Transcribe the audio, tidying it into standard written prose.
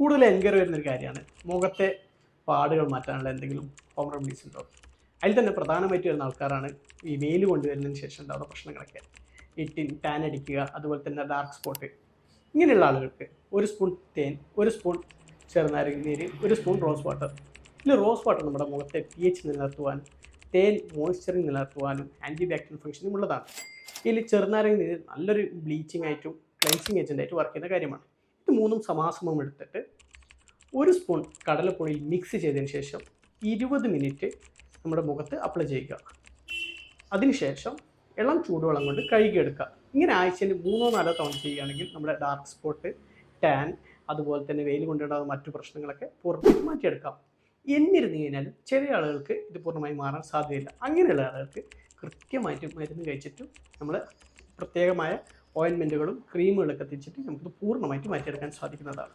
കൂടുതൽ എൻക്വയറി വരുന്നൊരു കാര്യമാണ് മുഖത്തെ പാടുകൾ മാറ്റാനുള്ള എന്തെങ്കിലും ഹോം റെമഡീസ് ഉണ്ടോ. അതിൽ തന്നെ പ്രധാനമായിട്ട് വരുന്ന ആൾക്കാരാണ് ഈ വെയിൽ കൊണ്ടുവരുന്നതിന് ശേഷം ഉണ്ടാകുന്ന പ്രശ്നങ്ങളൊക്കെ. ഈ ടാൻ അടിക്കുക, അതുപോലെ തന്നെ ഡാർക്ക് സ്പോട്ട്. ഇങ്ങനെയുള്ള ആളുകൾക്ക് 1 സ്പൂൺ തേൻ, 1 സ്പൂൺ ചെറുനാരങ്ങ നീര്, 1 സ്പൂൺ റോസ് വാട്ടർ. ഇതിൽ റോസ് വാട്ടർ നമ്മുടെ മുഖത്തെ pH നിലനിർത്തുവാനും തേൻ മോയ്സ്ചറിങ് നിലനിർത്തുവാനും ആൻറ്റി ബാക്ടീരിയൽ ഫംഗ്ഷനും ഉള്ളതാണ്. ഇതിൽ ചെറുനാരങ്ങ നീര് നല്ലൊരു ബ്ലീച്ചിങ് ആയിട്ടും ക്ലെൻസിങ് ഏജൻ്റായിട്ട് വർക്ക് ചെയ്യുന്ന കാര്യമാണ്. ഇത് മൂന്നും സമാസമം എടുത്തിട്ട് 1 സ്പൂൺ കടലപ്പൊടിയിൽ മിക്സ് ചെയ്തതിന് ശേഷം 20 മിനിറ്റ് നമ്മുടെ മുഖത്ത് അപ്ലൈ ചെയ്യുക. അതിനുശേഷം ഇളം ചൂടുവെള്ളം കൊണ്ട് കഴുകിയെടുക്കുക. ഇങ്ങനെ ആഴ്ചയിൽ 3-4 തവണ ചെയ്യുകയാണെങ്കിൽ നമ്മുടെ ഡാർക്ക് സ്പോട്ട്, ടാൻ, അതുപോലെ തന്നെ വെയിൽ കൊണ്ടുണ്ടാകുന്ന മറ്റു പ്രശ്നങ്ങളൊക്കെ പൂർണ്ണമായിട്ട് മാറ്റിയെടുക്കാം. എന്നിരുന്നു കഴിഞ്ഞാലും ചില ആളുകൾക്ക് ഇത് പൂർണ്ണമായി മാറാൻ സാധ്യതയില്ല. അങ്ങനെയുള്ള ആളുകൾക്ക് കൃത്യമായിട്ട് മരുന്ന് കഴിച്ചിട്ട് നമ്മൾ പ്രത്യേകമായ ഓയിൻമെൻറ്റുകളും ക്രീമുകളൊക്കെ എത്തിച്ചിട്ട് നമുക്കിത് പൂർണ്ണമായിട്ട് മാറ്റിയെടുക്കാൻ സാധിക്കുന്നതാണ്.